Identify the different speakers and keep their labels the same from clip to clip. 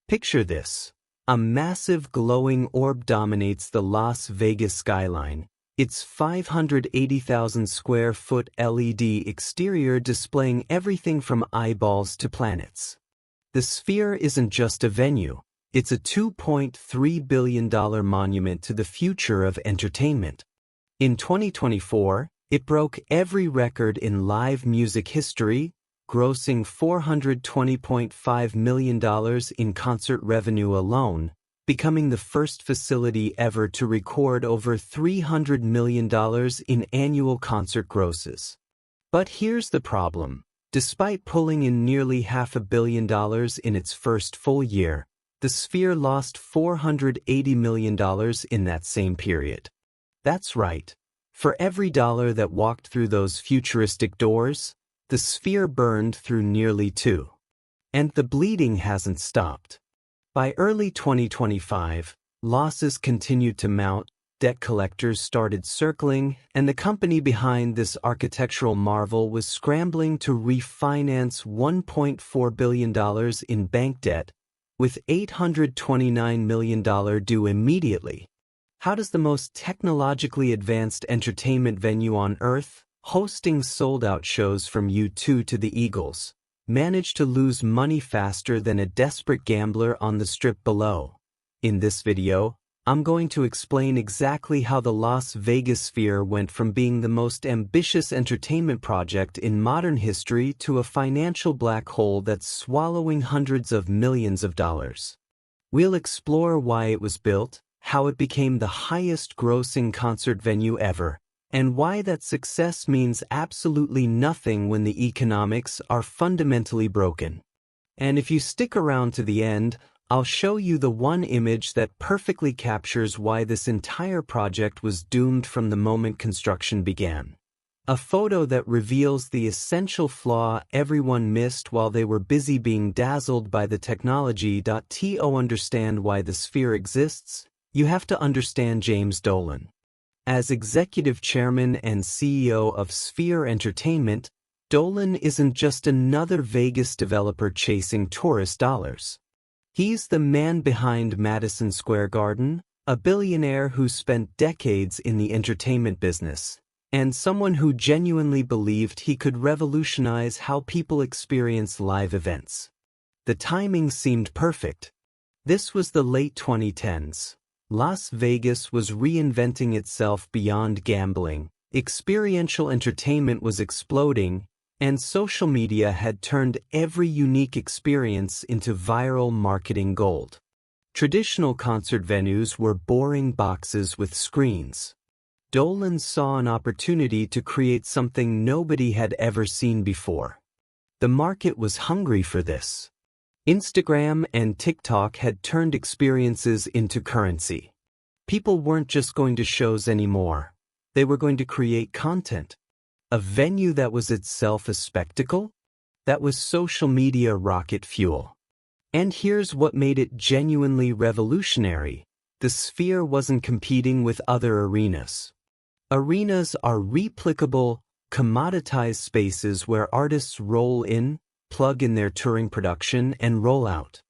Speaker 1: Picture this. A massive glowing orb dominates the Las Vegas skyline, its 580,000 square foot LED exterior displaying everything from eyeballs to planets. The Sphere isn't just a venue, it's a $2.3 billion monument to the future of entertainment. In 2024, it broke every record in live music history, grossing $420.5 million in concert revenue alone, becoming the first facility ever to record over $300 million in annual concert grosses. But here's the problem. Despite pulling in nearly $500 million in its first full year, the Sphere lost $480 million in that same period. That's right. For every dollar that walked through those futuristic doors, the Sphere burned through nearly two. And the bleeding hasn't stopped. By early 2025, losses continued to mount, debt collectors started circling, and the company behind this architectural marvel was scrambling to refinance $1.4 billion in bank debt, with $829 million due immediately. How does the most technologically advanced entertainment venue on Earth, hosting sold-out shows from U2 to the Eagles, manage to lose money faster than a desperate gambler on the strip below? In this video, I'm going to explain exactly how the Las Vegas Sphere went from being the most ambitious entertainment project in modern history to a financial black hole that's swallowing hundreds of millions of dollars. We'll explore why it was built, how it became the highest-grossing concert venue ever, and why that success means absolutely nothing when the economics are fundamentally broken. And if you stick around to the end, I'll show you the one image that perfectly captures why this entire project was doomed from the moment construction began. A photo that reveals the essential flaw everyone missed while they were busy being dazzled by the technology.To understand why the Sphere exists, you have to understand James Dolan. As executive chairman and CEO of Sphere Entertainment, Dolan isn't just another Vegas developer chasing tourist dollars. He's the man behind Madison Square Garden, a billionaire who spent decades in the entertainment business, and someone who genuinely believed he could revolutionize how people experience live events. The timing seemed perfect. This was the late 2010s. Las Vegas was reinventing itself beyond gambling, experiential entertainment was exploding, and social media had turned every unique experience into viral marketing gold. Traditional concert venues were boring boxes with screens. Dolan saw an opportunity to create something nobody had ever seen before. The market was hungry for this. Instagram and TikTok had turned experiences into currency. People weren't just going to shows anymore. They were going to create content. A venue that was itself a spectacle? That was social media rocket fuel. And here's what made it genuinely revolutionary. The Sphere wasn't competing with other arenas. Arenas are replicable, commoditized spaces where artists roll in, plug in their touring production, and roll out.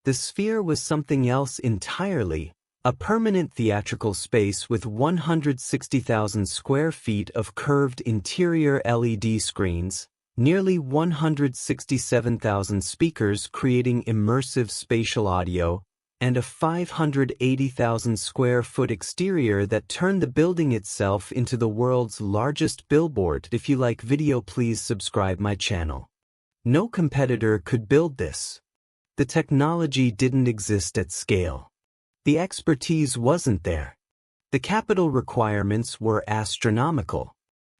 Speaker 1: The Sphere was something else entirely, a permanent theatrical space with 160,000 square feet of curved interior LED screens, nearly 167,000 speakers creating immersive spatial audio, and a 580,000 square foot exterior that turned the building itself into the world's largest billboard. If you like video, please subscribe my channel. No competitor could build this. The technology didn't exist at scale. The expertise wasn't there. The capital requirements were astronomical.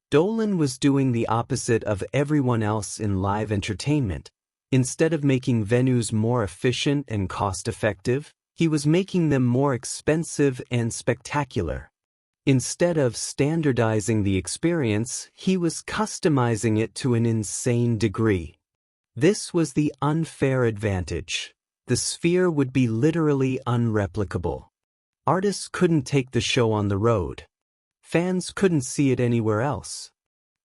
Speaker 1: Dolan was doing the opposite of everyone else in live entertainment. Instead of making venues more efficient and cost-effective, he was making them more expensive and spectacular. Instead of standardizing the experience, he was customizing it to an insane degree. This was the unfair advantage. The Sphere would be literally unreplicable. Artists couldn't take the show on the road. Fans couldn't see it anywhere else.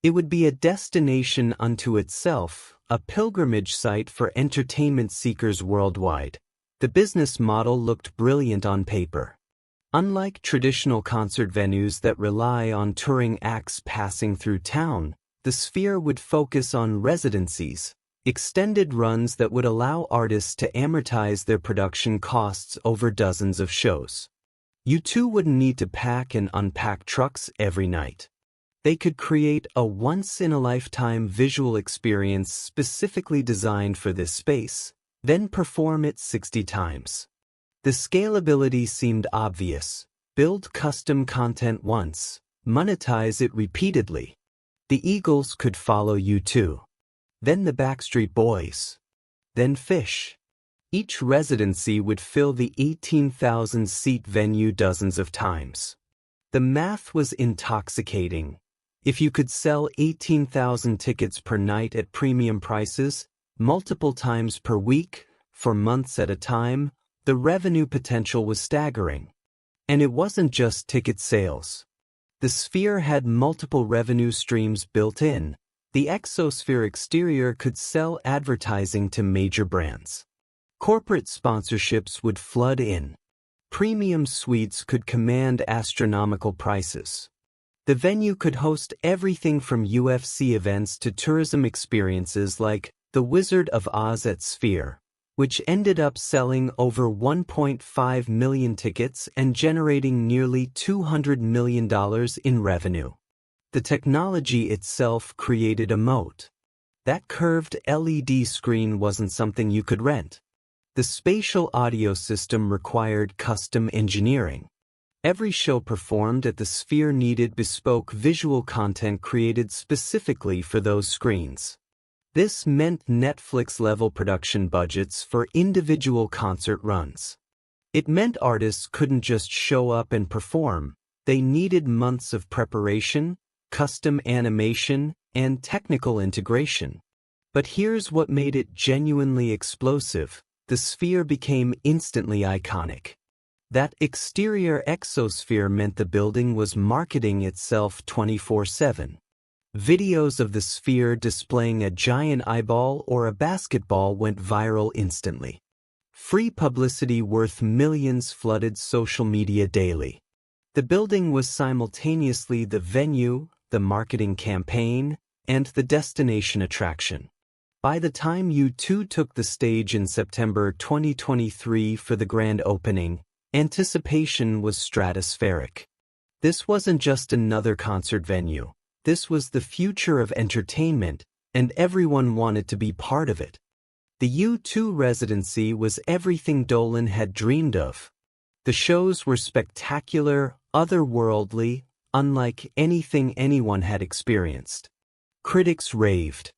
Speaker 1: It would be a destination unto itself, a pilgrimage site for entertainment seekers worldwide. The business model looked brilliant on paper. Unlike traditional concert venues that rely on touring acts passing through town, the Sphere would focus on residencies, extended runs that would allow artists to amortize their production costs over dozens of shows. U2 wouldn't need to pack and unpack trucks every night. They could create a once-in-a-lifetime visual experience specifically designed for this space, then perform it 60 times. The scalability seemed obvious. Build custom content once, monetize it repeatedly. The Eagles could follow U2. Then the Backstreet Boys. Then Fish. Each residency would fill the 18,000-seat venue dozens of times. The math was intoxicating. If you could sell 18,000 tickets per night at premium prices, multiple times per week, for months at a time, the revenue potential was staggering. And it wasn't just ticket sales. The Sphere had multiple revenue streams built in. The Exosphere exterior could sell advertising to major brands. Corporate sponsorships would flood in. Premium suites could command astronomical prices. The venue could host everything from UFC events to tourism experiences like The Wizard of Oz at Sphere, which ended up selling over 1.5 million tickets and generating nearly $200 million in revenue. The technology itself created a moat. That curved LED screen wasn't something you could rent. The spatial audio system required custom engineering. Every show performed at the Sphere needed bespoke visual content created specifically for those screens. This meant Netflix-level production budgets for individual concert runs. It meant artists couldn't just show up and perform. They needed months of preparation, custom animation, and technical integration. But here's what made it genuinely explosive. The Sphere became instantly iconic. That exterior exosphere meant the building was marketing itself 24/7. Videos of the Sphere displaying a giant eyeball or a basketball went viral instantly. Free publicity worth millions flooded social media daily. The building was simultaneously the venue, the marketing campaign, and the destination attraction. By the time U2 took the stage in September 2023 for the grand opening, anticipation was stratospheric. This wasn't just another concert venue. This was the future of entertainment, and everyone wanted to be part of it. The U2 residency was everything Dolan had dreamed of. The shows were spectacular, otherworldly, unlike anything anyone had experienced. Critics raved.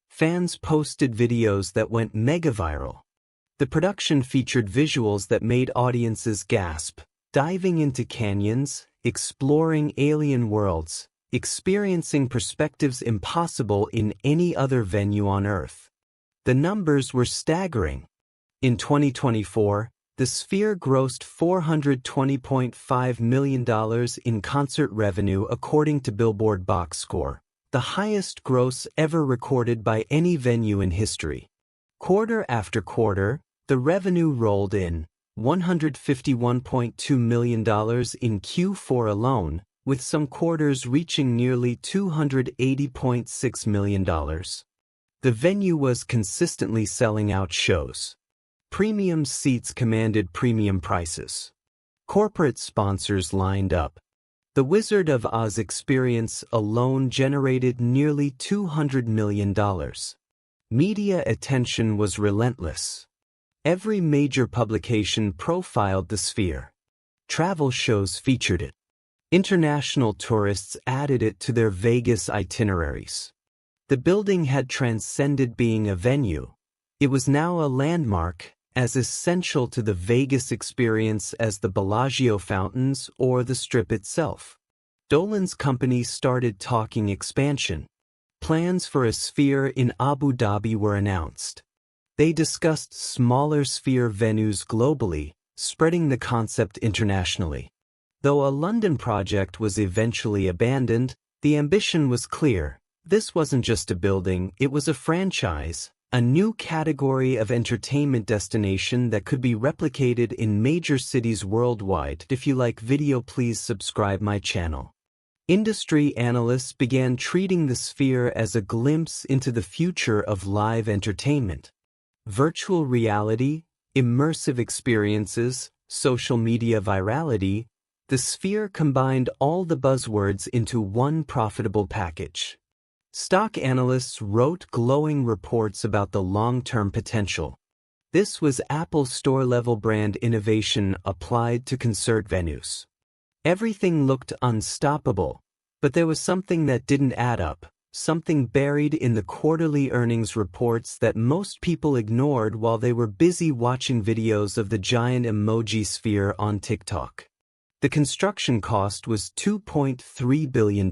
Speaker 1: Fans posted videos that went mega-viral. The production featured visuals that made audiences gasp, diving into canyons, exploring alien worlds, experiencing perspectives impossible in any other venue on Earth. The numbers were staggering. In 2024, the Sphere grossed $420.5 million in concert revenue according to Billboard Box Score, the highest gross ever recorded by any venue in history. Quarter after quarter, the revenue rolled in, $151.2 million in Q4 alone, with some quarters reaching nearly $280.6 million. The venue was consistently selling out shows. Premium seats commanded premium prices. Corporate sponsors lined up. The Wizard of Oz experience alone generated nearly $200 million. Media attention was relentless. Every major publication profiled the Sphere. Travel shows featured it. International tourists added it to their Vegas itineraries. The building had transcended being a venue. It was now a landmark, as essential to the Vegas experience as the Bellagio fountains or the Strip itself. Dolan's company started talking expansion. Plans for a Sphere in Abu Dhabi were announced. They discussed smaller Sphere venues globally, spreading the concept internationally. Though a London project was eventually abandoned, the ambition was clear. This wasn't just a building, it was a franchise, a new category of entertainment destination that could be replicated in major cities worldwide. If you like video, please subscribe my channel. Industry analysts began treating the Sphere as a glimpse into the future of live entertainment. Virtual reality, immersive experiences, social media virality, the Sphere combined all the buzzwords into one profitable package. Stock analysts wrote glowing reports about the long-term potential. This was Apple's store-level brand innovation applied to concert venues. Everything looked unstoppable, but there was something that didn't add up, something buried in the quarterly earnings reports that most people ignored while they were busy watching videos of the giant emoji sphere on TikTok. The construction cost was $2.3 billion.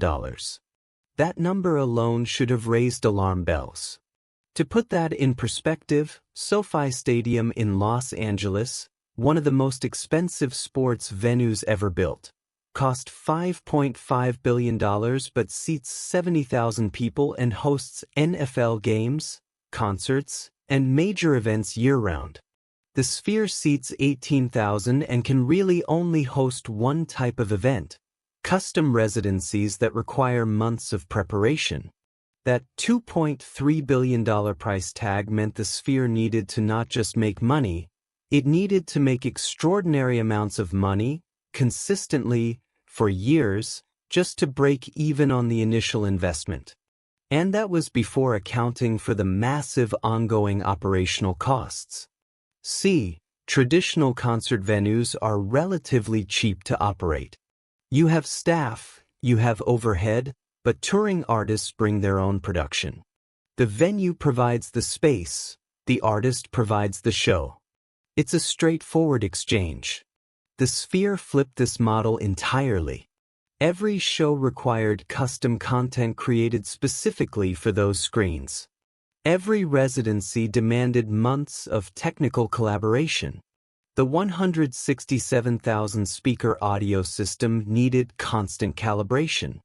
Speaker 1: That number alone should have raised alarm bells. To put that in perspective, SoFi Stadium in Los Angeles, one of the most expensive sports venues ever built, cost $5.5 billion but seats 70,000 people and hosts NFL games, concerts, and major events year-round. The Sphere seats 18,000 and can really only host one type of event: custom residencies that require months of preparation. That $2.3 billion price tag meant the Sphere needed to not just make money, it needed to make extraordinary amounts of money, consistently, for years, just to break even on the initial investment. And that was before accounting for the massive ongoing operational costs. See, traditional concert venues are relatively cheap to operate. You have staff, you have overhead, but touring artists bring their own production. The venue provides the space, the artist provides the show. It's a straightforward exchange. The Sphere flipped this model entirely. Every show required custom content created specifically for those screens. Every residency demanded months of technical collaboration. The 167,000 speaker audio system needed constant calibration.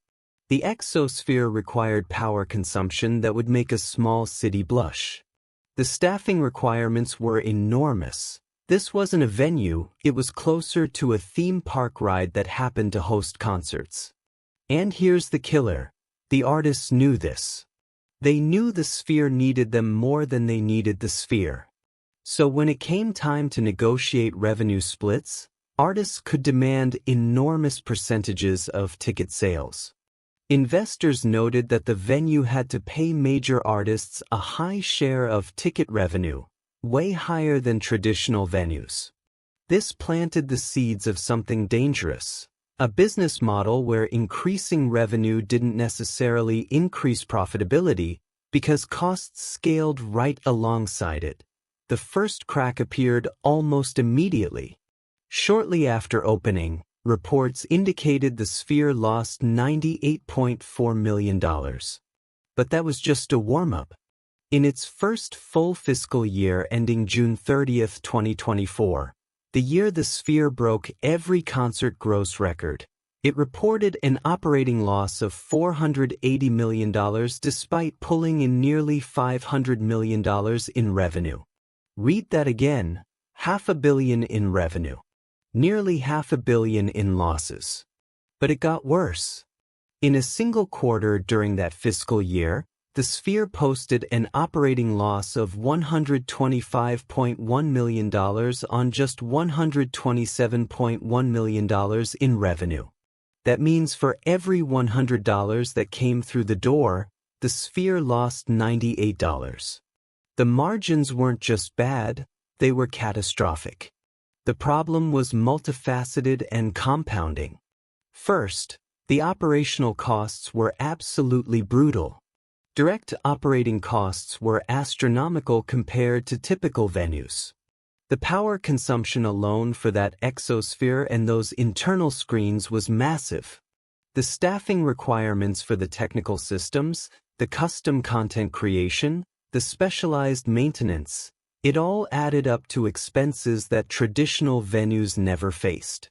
Speaker 1: The Exosphere required power consumption that would make a small city blush. The staffing requirements were enormous. This wasn't a venue, it was closer to a theme park ride that happened to host concerts. And here's the killer: the artists knew this. They knew the Sphere needed them more than they needed the Sphere. So when it came time to negotiate revenue splits, artists could demand enormous percentages of ticket sales. Investors noted that the venue had to pay major artists a high share of ticket revenue, way higher than traditional venues. This planted the seeds of something dangerous, a business model where increasing revenue didn't necessarily increase profitability because costs scaled right alongside it. The first crack appeared almost immediately. Shortly after opening, reports indicated the Sphere lost $98.4 million. But that was just a warm-up. In its first full fiscal year ending June 30, 2024, the year the Sphere broke every concert gross record, it reported an operating loss of $480 million despite pulling in nearly $500 million in revenue. Read that again: $500 million in revenue. Nearly $500 million in losses. But it got worse. In a single quarter during that fiscal year, the Sphere posted an operating loss of $125.1 million on just $127.1 million in revenue. That means for every $100 that came through the door, the Sphere lost $98. The margins weren't just bad, they were catastrophic. The problem was multifaceted and compounding. First, the operational costs were absolutely brutal. Direct operating costs were astronomical compared to typical venues. The power consumption alone for that Exosphere and those internal screens was massive. The staffing requirements for the technical systems, the custom content creation, the specialized maintenance, it all added up to expenses that traditional venues never faced.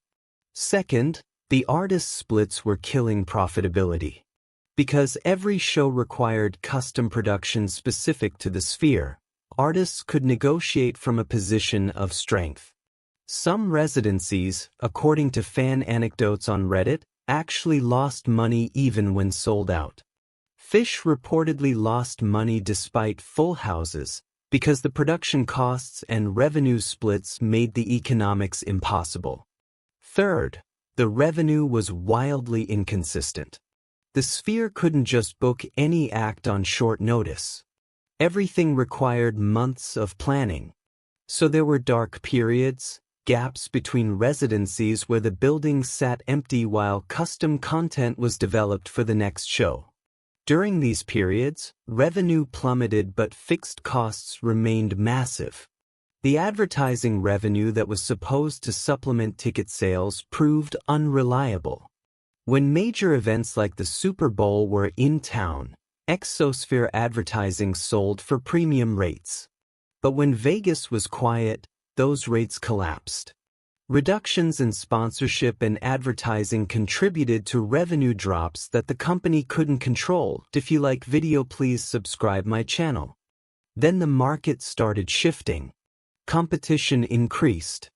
Speaker 1: Second, the artist splits were killing profitability. Because every show required custom production specific to the Sphere, artists could negotiate from a position of strength. Some residencies, according to fan anecdotes on Reddit, actually lost money even when sold out. Phish reportedly lost money despite full houses because the production costs and revenue splits made the economics impossible. Third, the revenue was wildly inconsistent. The Sphere couldn't just book any act on short notice. Everything required months of planning. So there were dark periods, gaps between residencies where the building sat empty while custom content was developed for the next show. During these periods, revenue plummeted but fixed costs remained massive. The advertising revenue that was supposed to supplement ticket sales proved unreliable. When major events like the Super Bowl were in town, Exosphere advertising sold for premium rates. But when Vegas was quiet, those rates collapsed. Reductions in sponsorship and advertising contributed to revenue drops that the company couldn't control. If you like video, please subscribe my channel. Then the market started shifting. Competition increased.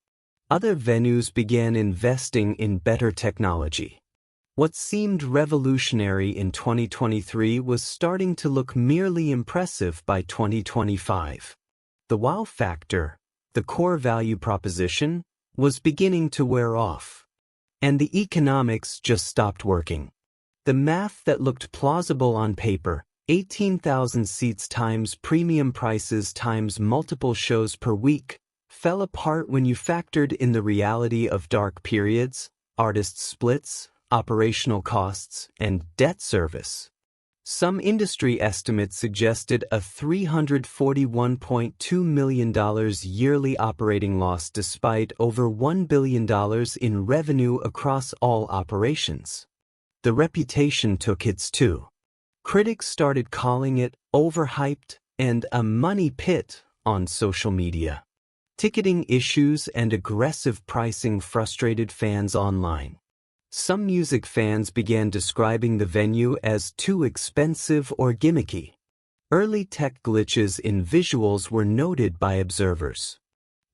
Speaker 1: Other venues began investing in better technology. What seemed revolutionary in 2023 was starting to look merely impressive by 2025. The wow factor, the core value proposition, was beginning to wear off. And the economics just stopped working. The math that looked plausible on paper, 18,000 seats times premium prices times multiple shows per week, fell apart when you factored in the reality of dark periods, artist splits, operational costs, and debt service. Some industry estimates suggested a $341.2 million yearly operating loss despite over $1 billion in revenue across all operations. The reputation took hits too. Critics started calling it overhyped and a money pit on social media. Ticketing issues and aggressive pricing frustrated fans online. Some music fans began describing the venue as too expensive or gimmicky. Early tech glitches in visuals were noted by observers.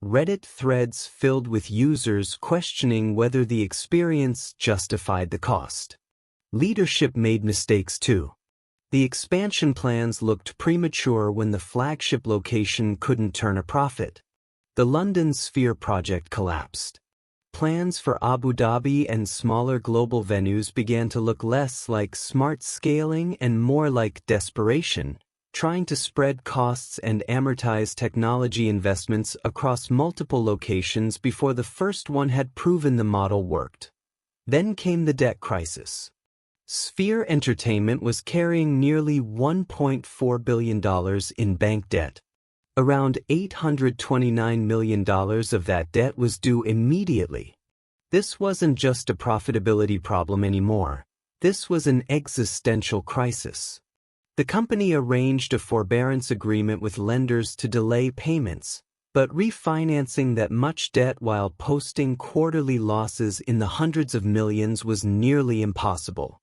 Speaker 1: Reddit threads filled with users questioning whether the experience justified the cost. Leadership made mistakes too. The expansion plans looked premature when the flagship location couldn't turn a profit. The London Sphere project collapsed. Plans for Abu Dhabi and smaller global venues began to look less like smart scaling and more like desperation, trying to spread costs and amortize technology investments across multiple locations before the first one had proven the model worked. Then came the debt crisis. Sphere Entertainment was carrying nearly $1.4 billion in bank debt. Around $829 million of that debt was due immediately. This wasn't just a profitability problem anymore. This was an existential crisis. The company arranged a forbearance agreement with lenders to delay payments, but refinancing that much debt while posting quarterly losses in the hundreds of millions was nearly impossible.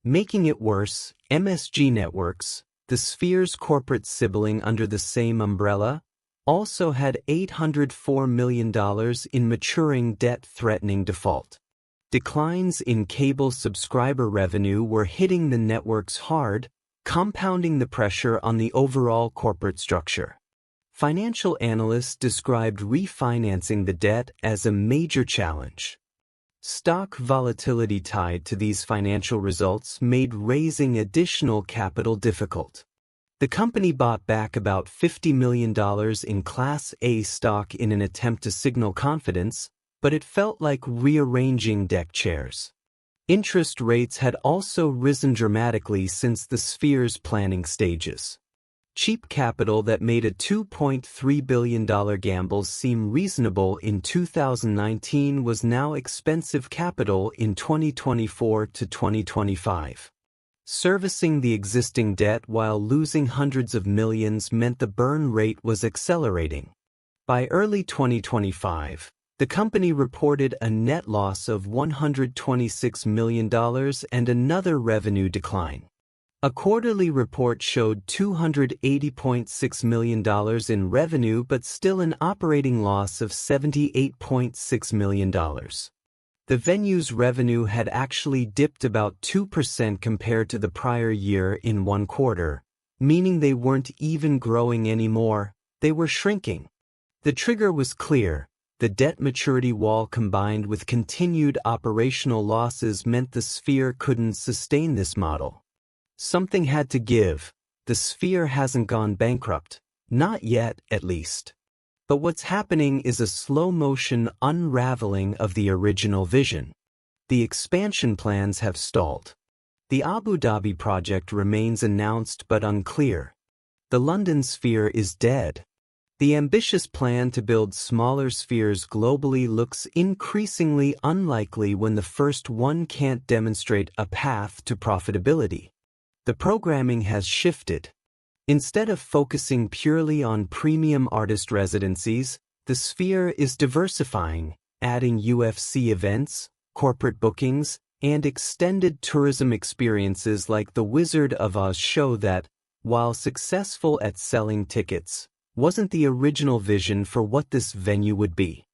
Speaker 1: Making it worse, MSG Networks, the Sphere's corporate sibling under the same umbrella, also had $804 million in maturing debt threatening default. Declines in cable subscriber revenue were hitting the networks hard, compounding the pressure on the overall corporate structure. Financial analysts described refinancing the debt as a major challenge. Stock volatility tied to these financial results made raising additional capital difficult. The company bought back about $50 million in Class A stock in an attempt to signal confidence, but it felt like rearranging deck chairs. Interest rates had also risen dramatically since the Sphere's planning stages. Cheap capital that made a $2.3 billion gamble seem reasonable in 2019 was now expensive capital in 2024 to 2025. Servicing the existing debt while losing hundreds of millions meant the burn rate was accelerating. By early 2025, the company reported a net loss of $126 million and another revenue decline. A quarterly report showed $280.6 million in revenue but still an operating loss of $78.6 million. The venue's revenue had actually dipped about 2% compared to the prior year in one quarter, meaning they weren't even growing anymore, they were shrinking. The trigger was clear. The debt maturity wall combined with continued operational losses meant the Sphere couldn't sustain this model. Something had to give. The Sphere hasn't gone bankrupt. Not yet, at least. But what's happening is a slow-motion unraveling of the original vision. The expansion plans have stalled. The Abu Dhabi project remains announced but unclear. The London Sphere is dead. The ambitious plan to build smaller spheres globally looks increasingly unlikely when the first one can't demonstrate a path to profitability. The programming has shifted. Instead of focusing purely on premium artist residencies, the Sphere is diversifying, adding UFC events, corporate bookings, and extended tourism experiences like the Wizard of Oz show that, while successful at selling tickets, wasn't the original vision for what this venue would be.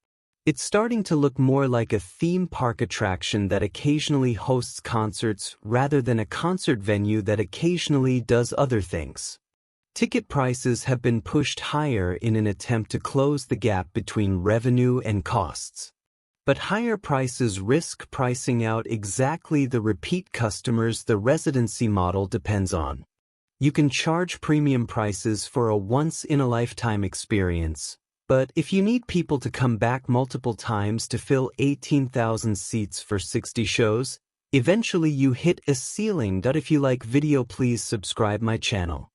Speaker 1: It's starting to look more like a theme park attraction that occasionally hosts concerts rather than a concert venue that occasionally does other things. Ticket prices have been pushed higher in an attempt to close the gap between revenue and costs. But higher prices risk pricing out exactly the repeat customers the residency model depends on. You can charge premium prices for a once-in-a-lifetime experience, but if you need people to come back multiple times to fill 18,000 seats for 60 shows, eventually you hit a ceiling. If you like video, please subscribe my channel.